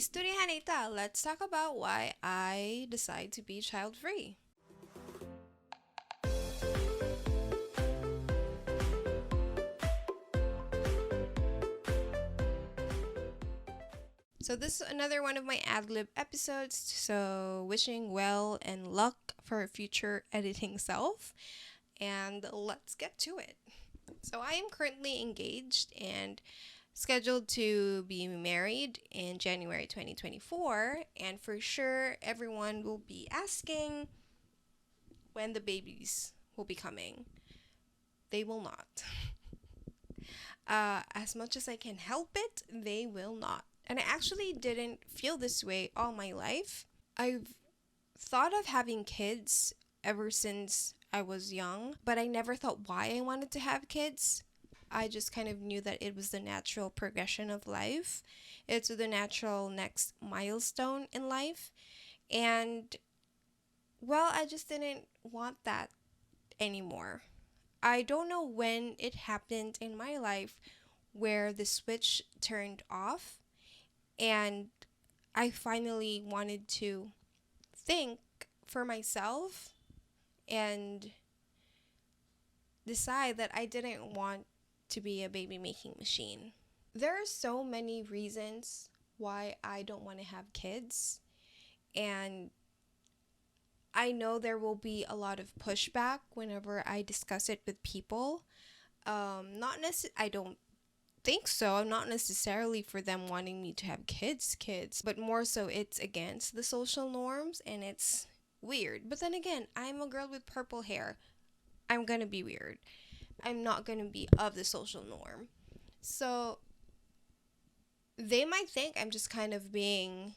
Ka-isturyaHANNAhy, let's talk about why I decide to be child-free. So this is another one of my ad-lib episodes, so wishing well and luck for future editing self. And let's get to it. So I am currently engaged and scheduled to be married in January 2024, and for sure everyone will be asking when the babies will be coming. They will not. As much as I can help it, they will not. And I actually didn't feel this way all my life. I've thought of having kids ever since I was young, but I never thought why I wanted to have kids. I just kind of knew that it was the natural progression of life. It's the natural next milestone in life. And, well, I just didn't want that anymore. I don't know when it happened in my life where the switch turned off and I finally wanted to think for myself and decide that I didn't want to be a baby making machine. There are so many reasons why I don't want to have kids, and I know there will be a lot of pushback whenever I discuss it with people. I don't think so. Not necessarily for them wanting me to have kids, but more so it's against the social norms and it's weird. But then again, I'm a girl with purple hair. I'm gonna be weird. I'm not gonna be of the social norm. So they might think I'm just kind of being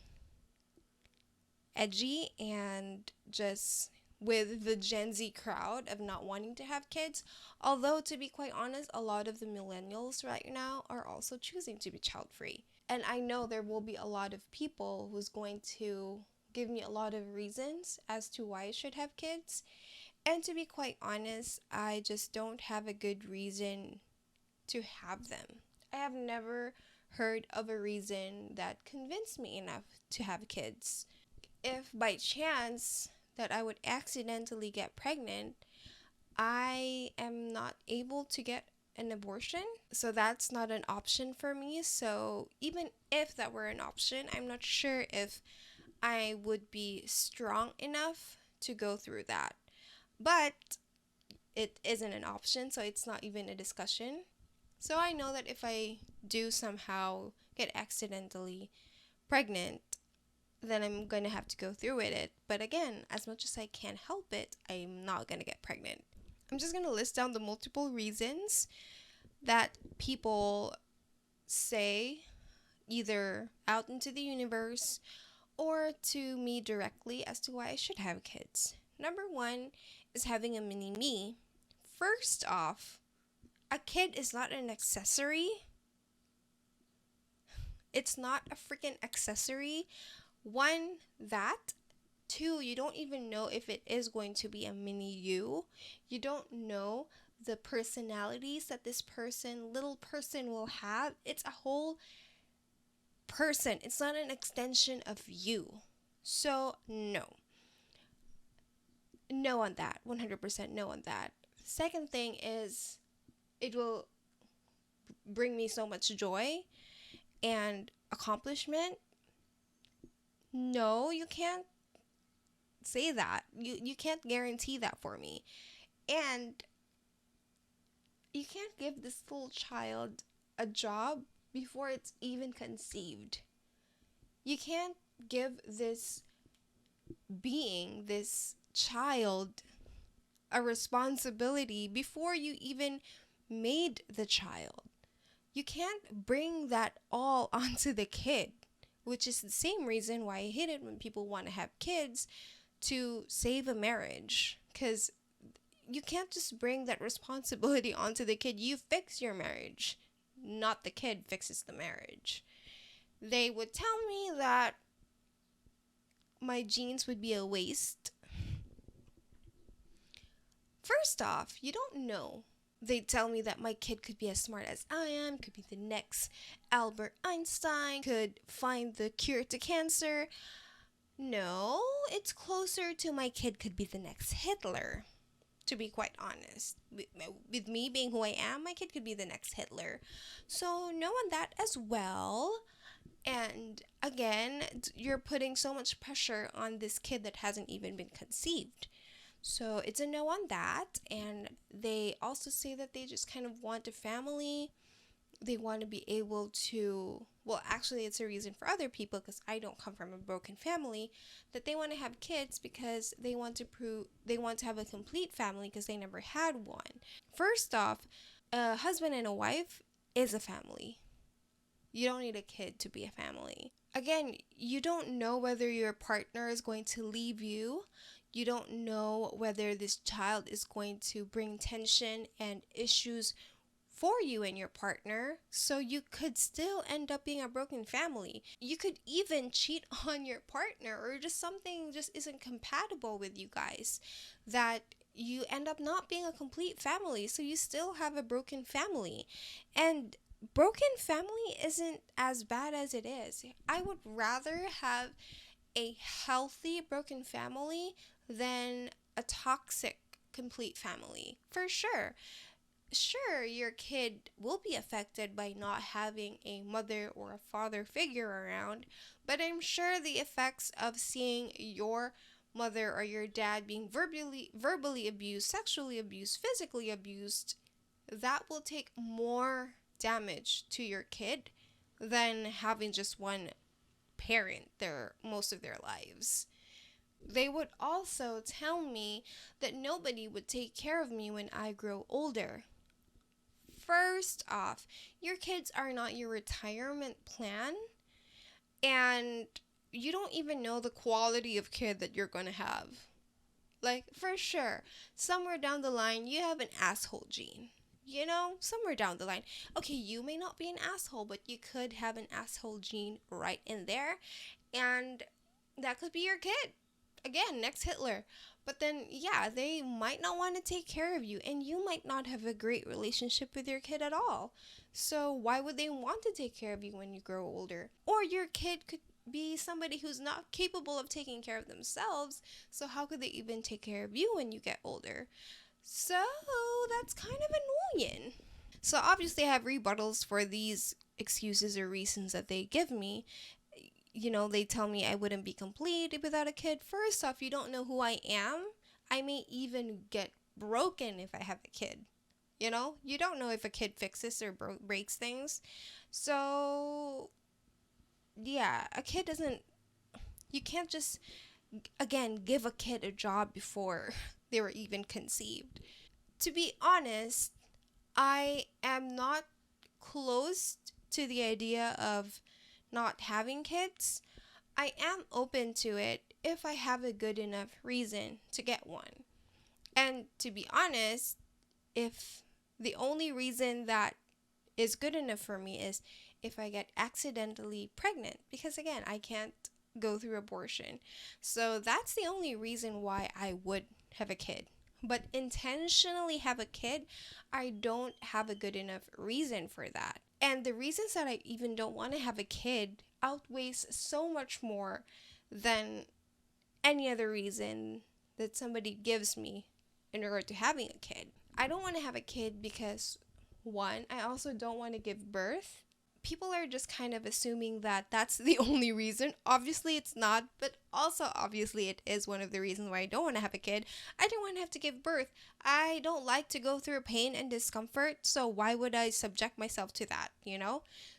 edgy and just with the Gen Z crowd of not wanting to have kids. Although, to be quite honest, a lot of the millennials right now are also choosing to be child free. And I know there will be a lot of people who's going to give me a lot of reasons as to why I should have kids. And to be quite honest, I just don't have a good reason to have them. I have never heard of a reason that convinced me enough to have kids. If by chance that I would accidentally get pregnant, I am not able to get an abortion. So that's not an option for me. So even if that were an option, I'm not sure if I would be strong enough to go through that. But it isn't an option, so it's not even a discussion. So I know that if I do somehow get accidentally pregnant, then I'm gonna have to go through with it. But again, as much as I can help it, I'm not gonna get pregnant. I'm just gonna list down the multiple reasons that people say either out into the universe or to me directly as to why I should have kids. Number one is having a mini me. First off, a kid is not an accessory. It's not a freaking accessory. One, that. Two, you don't even know if it is going to be a mini you. You don't know the personalities that this little person will have. It's a whole person. It's not an extension of you. So, no. No on that. 100% no on that. Second thing is, it will bring me so much joy and accomplishment. No, you can't say that. You can't guarantee that for me. And you can't give this little child a job before it's even conceived. You can't give this being, this child, a responsibility before you even made the child. You can't bring that all onto the kid, which is the same reason why I hate it when people want to have kids to save a marriage. Because you can't just bring that responsibility onto the kid. You fix your marriage, not the kid fixes the marriage. They would tell me that my genes would be a waste. First off, you don't know They tell me that my kid could be as smart as I am, could be the next Albert Einstein, could find the cure to cancer. No, it's closer to my kid could be the next Hitler, to be quite honest. With me being who I am, my kid could be the next Hitler. So, no on that as well. And again, you're putting so much pressure on this kid that hasn't even been conceived. So it's a no on that. And they also say that they just kind of want a family. They want to be able to, well, actually, it's a reason for other people because I don't come from a broken family, that they want to have kids because they want to have a complete family because they never had one. First off, a husband and a wife is a family. You don't need a kid to be a family. Again, you don't know whether your partner is going to leave you. You don't know whether this child is going to bring tension and issues for you and your partner. So you could still end up being a broken family. You could even cheat on your partner, or just something just isn't compatible with you guys, that you end up not being a complete family. So you still have a broken family. And broken family isn't as bad as it is. I would rather have a healthy broken family than a toxic complete family, for sure. Sure, your kid will be affected by not having a mother or a father figure around, but I'm sure the effects of seeing your mother or your dad being verbally abused, sexually abused, physically abused, that will take more damage to your kid than having just one parent their most of their lives. They would also tell me that nobody would take care of me when I grow older. First off, your kids are not your retirement plan, and you don't even know the quality of kid that you're going to have. Like, for sure, somewhere down the line, you have an asshole gene. Somewhere down the line. Okay, you may not be an asshole, but you could have an asshole gene right in there, and that could be your kid. Again, next Hitler. But then, yeah, they might not want to take care of you, and you might not have a great relationship with your kid at all. So, why would they want to take care of you when you grow older? Or your kid could be somebody who's not capable of taking care of themselves, so how could they even take care of you when you get older? So, that's kind of annoying. So, obviously, I have rebuttals for these excuses or reasons that they give me. They tell me I wouldn't be complete without a kid. First off, you don't know who I am. I may even get broken if I have a kid. You don't know if a kid fixes or breaks things. So, yeah, a kid doesn't, you can't just, again, give a kid a job before they were even conceived. To be honest, I am not close to the idea of not having kids. I am open to it if I have a good enough reason to get one. And to be honest, if the only reason that is good enough for me is if I get accidentally pregnant, because again, I can't go through abortion. So that's the only reason why I would have a kid. But intentionally have a kid, I don't have a good enough reason for that. And the reasons that I even don't want to have a kid outweighs so much more than any other reason that somebody gives me in regard to having a kid. I don't want to have a kid because, one, I also don't want to give birth. People are just kind of assuming that that's the only reason. Obviously, it's not, but also obviously it is one of the reasons why I don't want to have a kid. I don't want to have to give birth. I don't like to go through pain and discomfort, so why would I subject myself to that,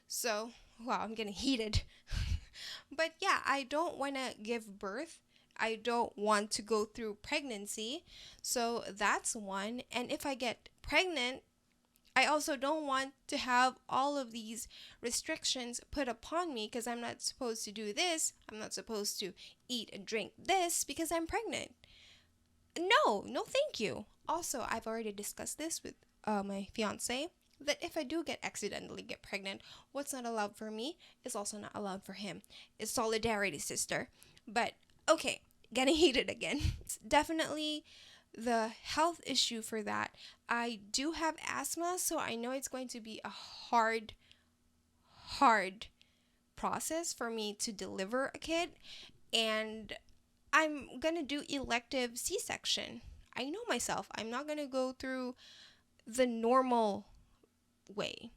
So, wow, I'm getting heated. But yeah, I don't want to give birth. I don't want to go through pregnancy. So that's one. And if I get pregnant, I also don't want to have all of these restrictions put upon me because I'm not supposed to do this. I'm not supposed to eat and drink this because I'm pregnant. No, thank you. Also, I've already discussed this with my fiance, that if I do accidentally get pregnant, what's not allowed for me is also not allowed for him. It's solidarity, sister. But okay, getting heated again. It's definitely the health issue for that. I do have asthma, so I know it's going to be a hard process for me to deliver a kid. And I'm gonna do elective C-section. I know myself. I'm not gonna go through the normal way.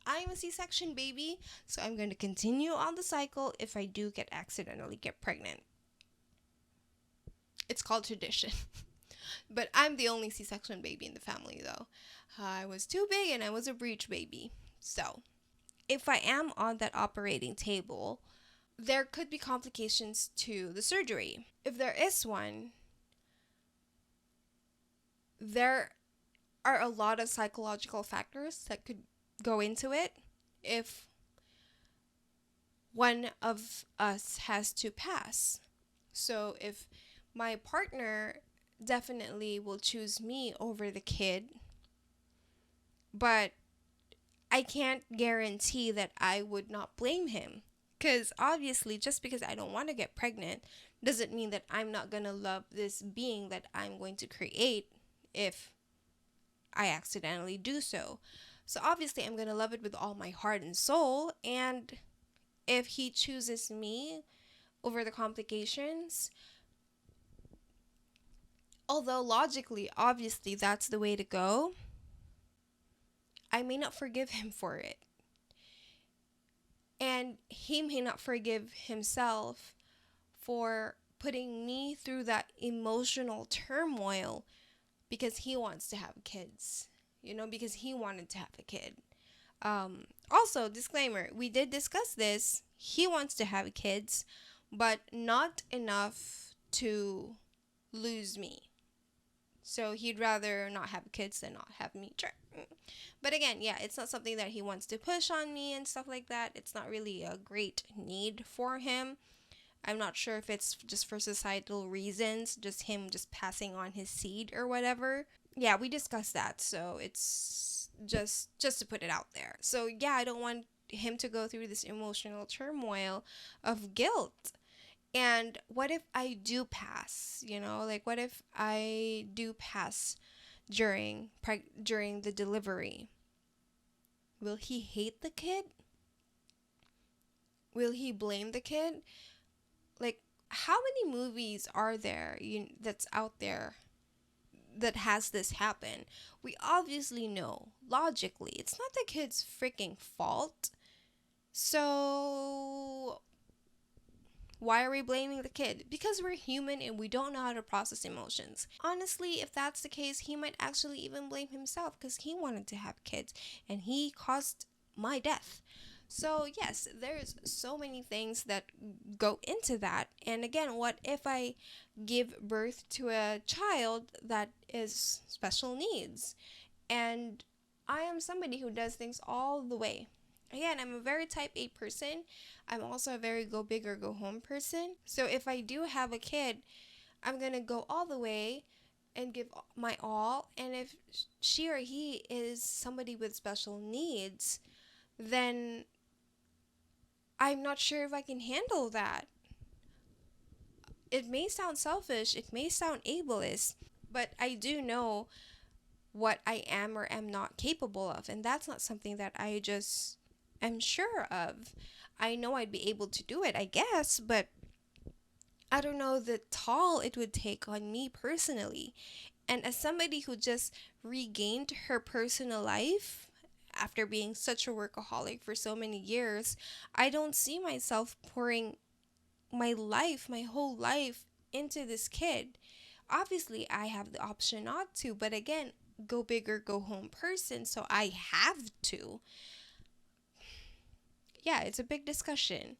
I'm a C-section baby, so I'm going to continue on the cycle if I do accidentally get pregnant. It's called tradition. But I'm the only C-section baby in the family, though. I was too big and I was a breech baby. So, if I am on that operating table, there could be complications to the surgery. If there is one, there are a lot of psychological factors that could go into it. If one of us has to pass. So if my partner definitely will choose me over the kid, but I can't guarantee that I would not blame him. Because obviously, just because I don't want to get pregnant doesn't mean that I'm not going to love this being that I'm going to create if I accidentally do so. So obviously, I'm going to love it with all my heart and soul. And if he chooses me over the complications, although logically, obviously, that's the way to go, I may not forgive him for it. And he may not forgive himself for putting me through that emotional turmoil because he wants to have kids, because he wanted to have a kid. Also, disclaimer, we did discuss this. He wants to have kids, but not enough to lose me. So he'd rather not have kids than not have me. But again, yeah, it's not something that he wants to push on me and stuff like that. It's not really a great need for him. I'm not sure if it's just for societal reasons, just him just passing on his seed or whatever. Yeah, we discussed that, so it's just to put it out there. So yeah, I don't want him to go through this emotional turmoil of guilt. And what if I do pass? Like what if I do pass during the delivery? Will he hate the kid? Will he blame the kid? Like, how many movies are there that's out there that has this happen? We obviously know logically it's not the kid's freaking fault. So why are we blaming the kid? Because we're human and we don't know how to process emotions. Honestly, if that's the case, he might actually even blame himself because he wanted to have kids and he caused my death. So yes, there's so many things that go into that. And again, what if I give birth to a child that is special needs? And I am somebody who does things all the way. Again, I'm a very type A person. I'm also a very go big or go home person. So if I do have a kid, I'm going to go all the way and give my all. And if she or he is somebody with special needs, then I'm not sure if I can handle that. It may sound selfish, it may sound ableist, but I do know what I am or am not capable of. And that's not something that I just am sure of. I know I'd be able to do it, I guess, but I don't know the toll it would take on me personally. And as somebody who just regained her personal life after being such a workaholic for so many years, I don't see myself pouring my whole life into this kid. Obviously, I have the option not to, but again, go big or go home person, so I have to. Yeah, it's a big discussion.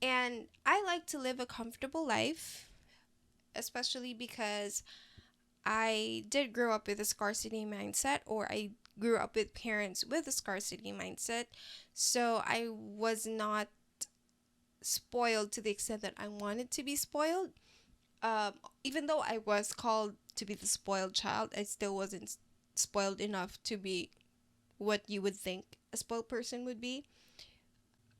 And I like to live a comfortable life, especially because I did grow up with a scarcity mindset, or I grew up with parents with a scarcity mindset. So I was not spoiled to the extent that I wanted to be spoiled. Even though I was called to be the spoiled child, I still wasn't spoiled enough to be what you would think a spoiled person would be.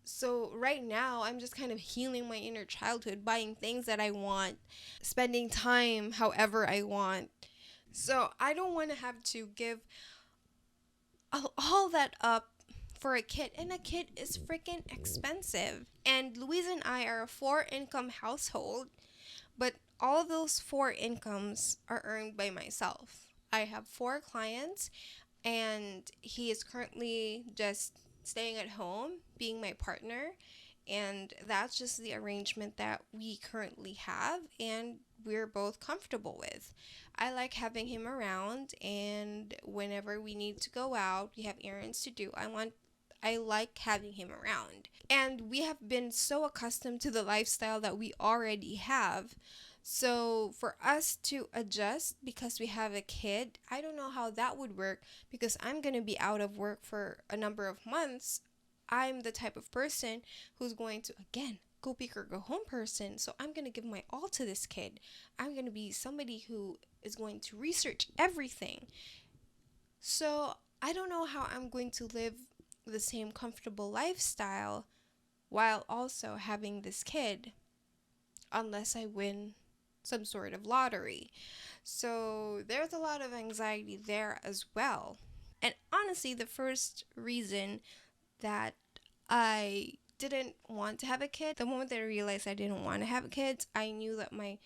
So right now, I'm just kind of healing my inner childhood, buying things that I want, spending time however I want, So I don't want to have to give all that up for a kid, and a kid is freaking expensive. And Louise and I are a four income household, but all of those four incomes are earned by myself. I have four clients, and he is currently just staying at home, being my partner. And that's just the arrangement that we currently have, and we're both comfortable with. I like having him around, and whenever we need to go out, we have errands to do. I like having him around. And we have been so accustomed to the lifestyle that we already have. So for us to adjust because we have a kid, I don't know how that would work because I'm going to be out of work for a number of months. I'm the type of person who's going to, again, go big or go home person. So I'm going to give my all to this kid. I'm going to be somebody who is going to research everything. So I don't know how I'm going to live the same comfortable lifestyle while also having this kid unless I win some sort of lottery. So there's a lot of anxiety there as well. And honestly, the first reason that I didn't want to have a kid, the moment that I realized I didn't want to have kids, I knew that my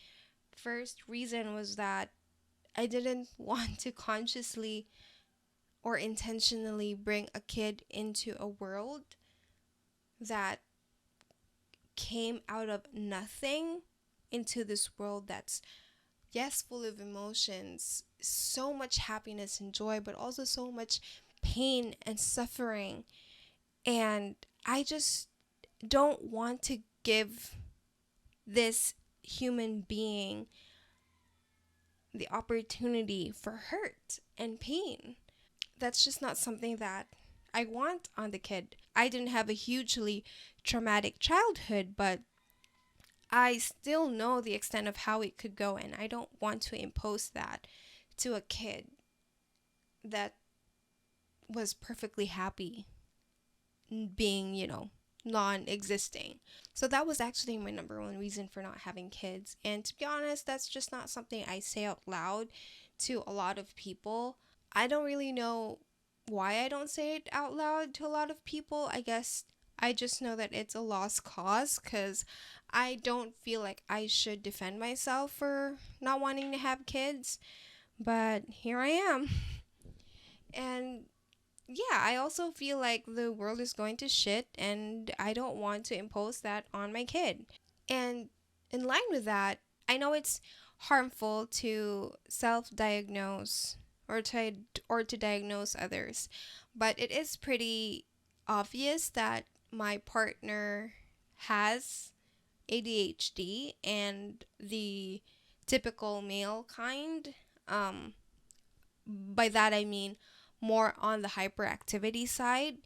first reason was that I didn't want to consciously or intentionally bring a kid into a world that came out of nothing into this world that's, yes, full of emotions, so much happiness and joy, but also so much pain and suffering. And I just don't want to give this human being the opportunity for hurt and pain. That's just not something that I want on the kid. I didn't have a hugely traumatic childhood, but I still know the extent of how it could go, and I don't want to impose that to a kid that was perfectly happy being, non existing. So that was actually my number one reason for not having kids. And to be honest, that's just not something I say out loud to a lot of people. I don't really know why I don't say it out loud to a lot of people. I guess I just know that it's a lost cause because I don't feel like I should defend myself for not wanting to have kids. But here I am. And yeah, I also feel like the world is going to shit and I don't want to impose that on my kid. And in line with that, I know it's harmful to self-diagnose or to diagnose others, but it is pretty obvious that my partner has ADHD and the typical male kind. Um, by that I mean more on the hyperactivity side,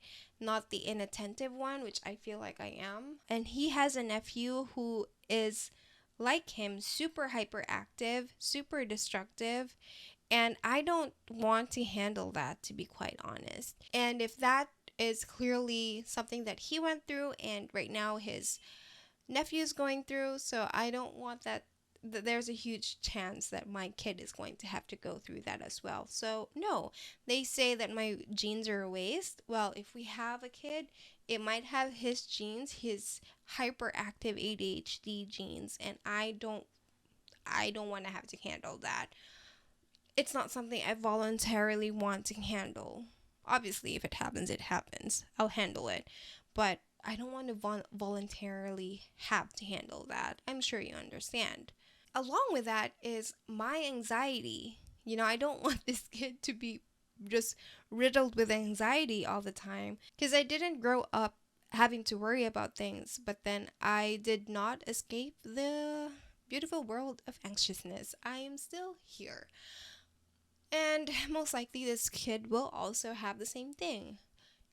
not the inattentive one, which I feel like I am. And he has a nephew who is like him, super hyperactive, super destructive, and I don't want to handle that, to be quite honest. And if that is clearly something that he went through and right now his nephew's going through, so I don't want that. There's a huge chance that my kid is going to have to go through that as well. So, no, they say that my genes are a waste. Well, if we have a kid, it might have his genes, his hyperactive ADHD genes, and I don't want to have to handle that. It's not something I voluntarily want to handle. Obviously, if it happens, it happens. I'll handle it. But I don't want to voluntarily have to handle that. I'm sure you understand. Along with that is my anxiety. I don't want this kid to be just riddled with anxiety all the time because I didn't grow up having to worry about things, but then I did not escape the beautiful world of anxiousness. I am still here. And most likely, this kid will also have the same thing.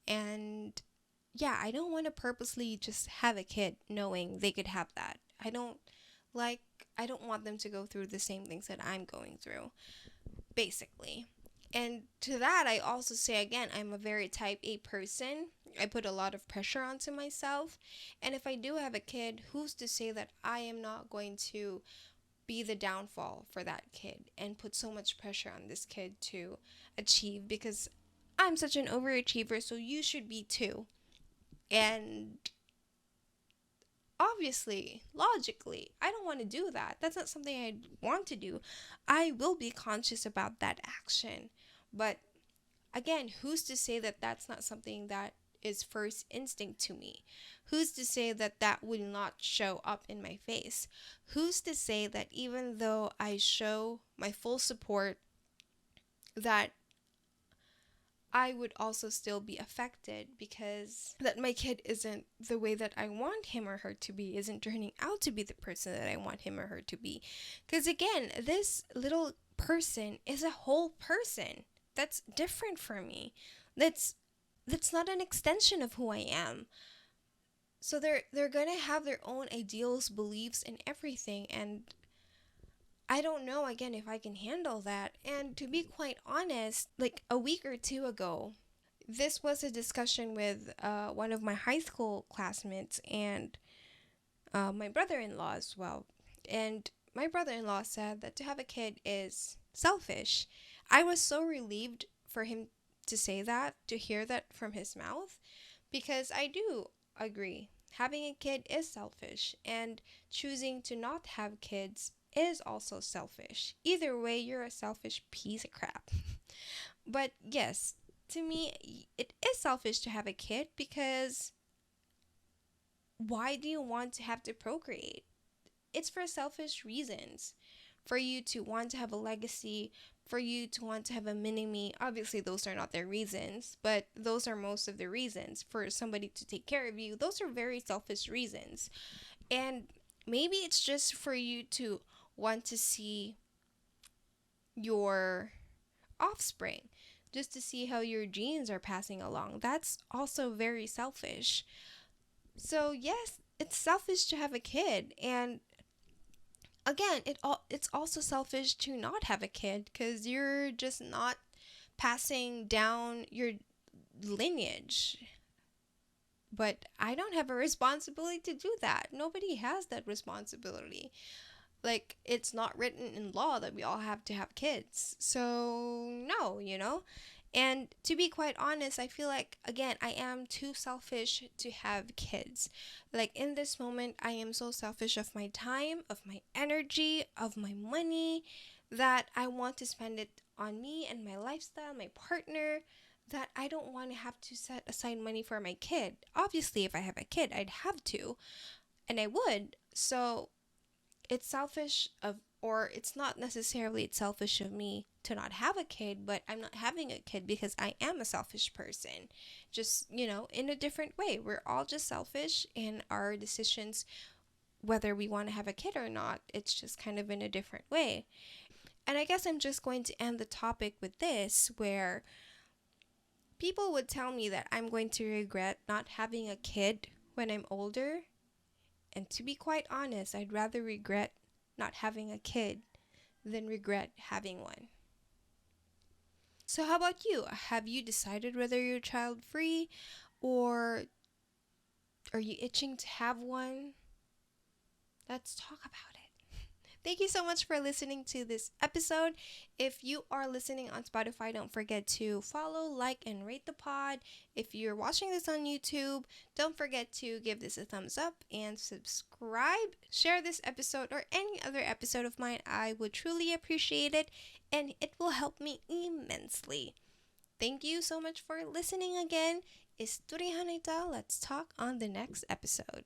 And yeah, I don't want to purposely just have a kid knowing they could have that. Like, I don't want them to go through the same things that I'm going through, basically. And to that, I also say again, I'm a very type A person. I put a lot of pressure onto myself. And if I do have a kid, who's to say that I am not going to be the downfall for that kid and put so much pressure on this kid to achieve, because I'm such an overachiever, so you should be too. And obviously, logically, I don't want to do that. That's not something I want to do. I will be conscious about that action. But again, who's to say that that's not something that is first instinct to me? Who's to say that that would not show up in my face? Who's to say that even though I show my full support, that I would also still be affected because that my kid isn't the way that I want him or her to be, isn't turning out to be the person that I want him or her to be. Because again, this little person is a whole person that's different from me. That's not an extension of who I am. So they're going to have their own ideals, beliefs, and everything, and I don't know, again, if I can handle that. And to be quite honest, like a week or two ago, this was a discussion with one of my high school classmates and my brother-in-law as well. And my brother-in-law said that to have a kid is selfish. I was so relieved for him to say that, to hear that from his mouth, because I do agree. Having a kid is selfish, and choosing to not have kids is also selfish. Either way, you're a selfish piece of crap. But yes, to me, it is selfish to have a kid, because why do you want to have to procreate? It's for selfish reasons. For you to want to have a legacy, for you to want to have a mini me. Obviously, those are not their reasons, but those are most of the reasons. For somebody to take care of you, those are very selfish reasons. And maybe it's just for you to want to see your offspring, just to see how your genes are passing along. That's also very selfish. So yes, it's selfish to have a kid, and again, it's also selfish to not have a kid, because you're just not passing down your lineage. But I don't have a responsibility to do that. Nobody has that responsibility. Like, it's not written in law that we all have to have kids. So, no, you know? And to be quite honest, I feel like, again, I am too selfish to have kids. Like, in this moment, I am so selfish of my time, of my energy, of my money, that I want to spend it on me and my lifestyle, my partner, that I don't want to have to set aside money for my kid. Obviously, if I have a kid, I'd have to, and I would. So, it's selfish of, or it's not necessarily it's selfish of me to not have a kid, but I'm not having a kid because I am a selfish person, just, in a different way. We're all just selfish in our decisions, whether we want to have a kid or not. It's just kind of in a different way. And I guess I'm just going to end the topic with this, where people would tell me that I'm going to regret not having a kid when I'm older. And to be quite honest, I'd rather regret not having a kid than regret having one. So how about you? Have you decided whether you're child free, or are you itching to have one? Let's talk about it. Thank you so much for listening to this episode. If you are listening on Spotify, don't forget to follow, like, and rate the pod. If you're watching this on YouTube, don't forget to give this a thumbs up and subscribe. Share this episode or any other episode of mine. I would truly appreciate it, and it will help me immensely. Thank you so much for listening again. Ka-isturyaHANNAHy. Let's talk on the next episode.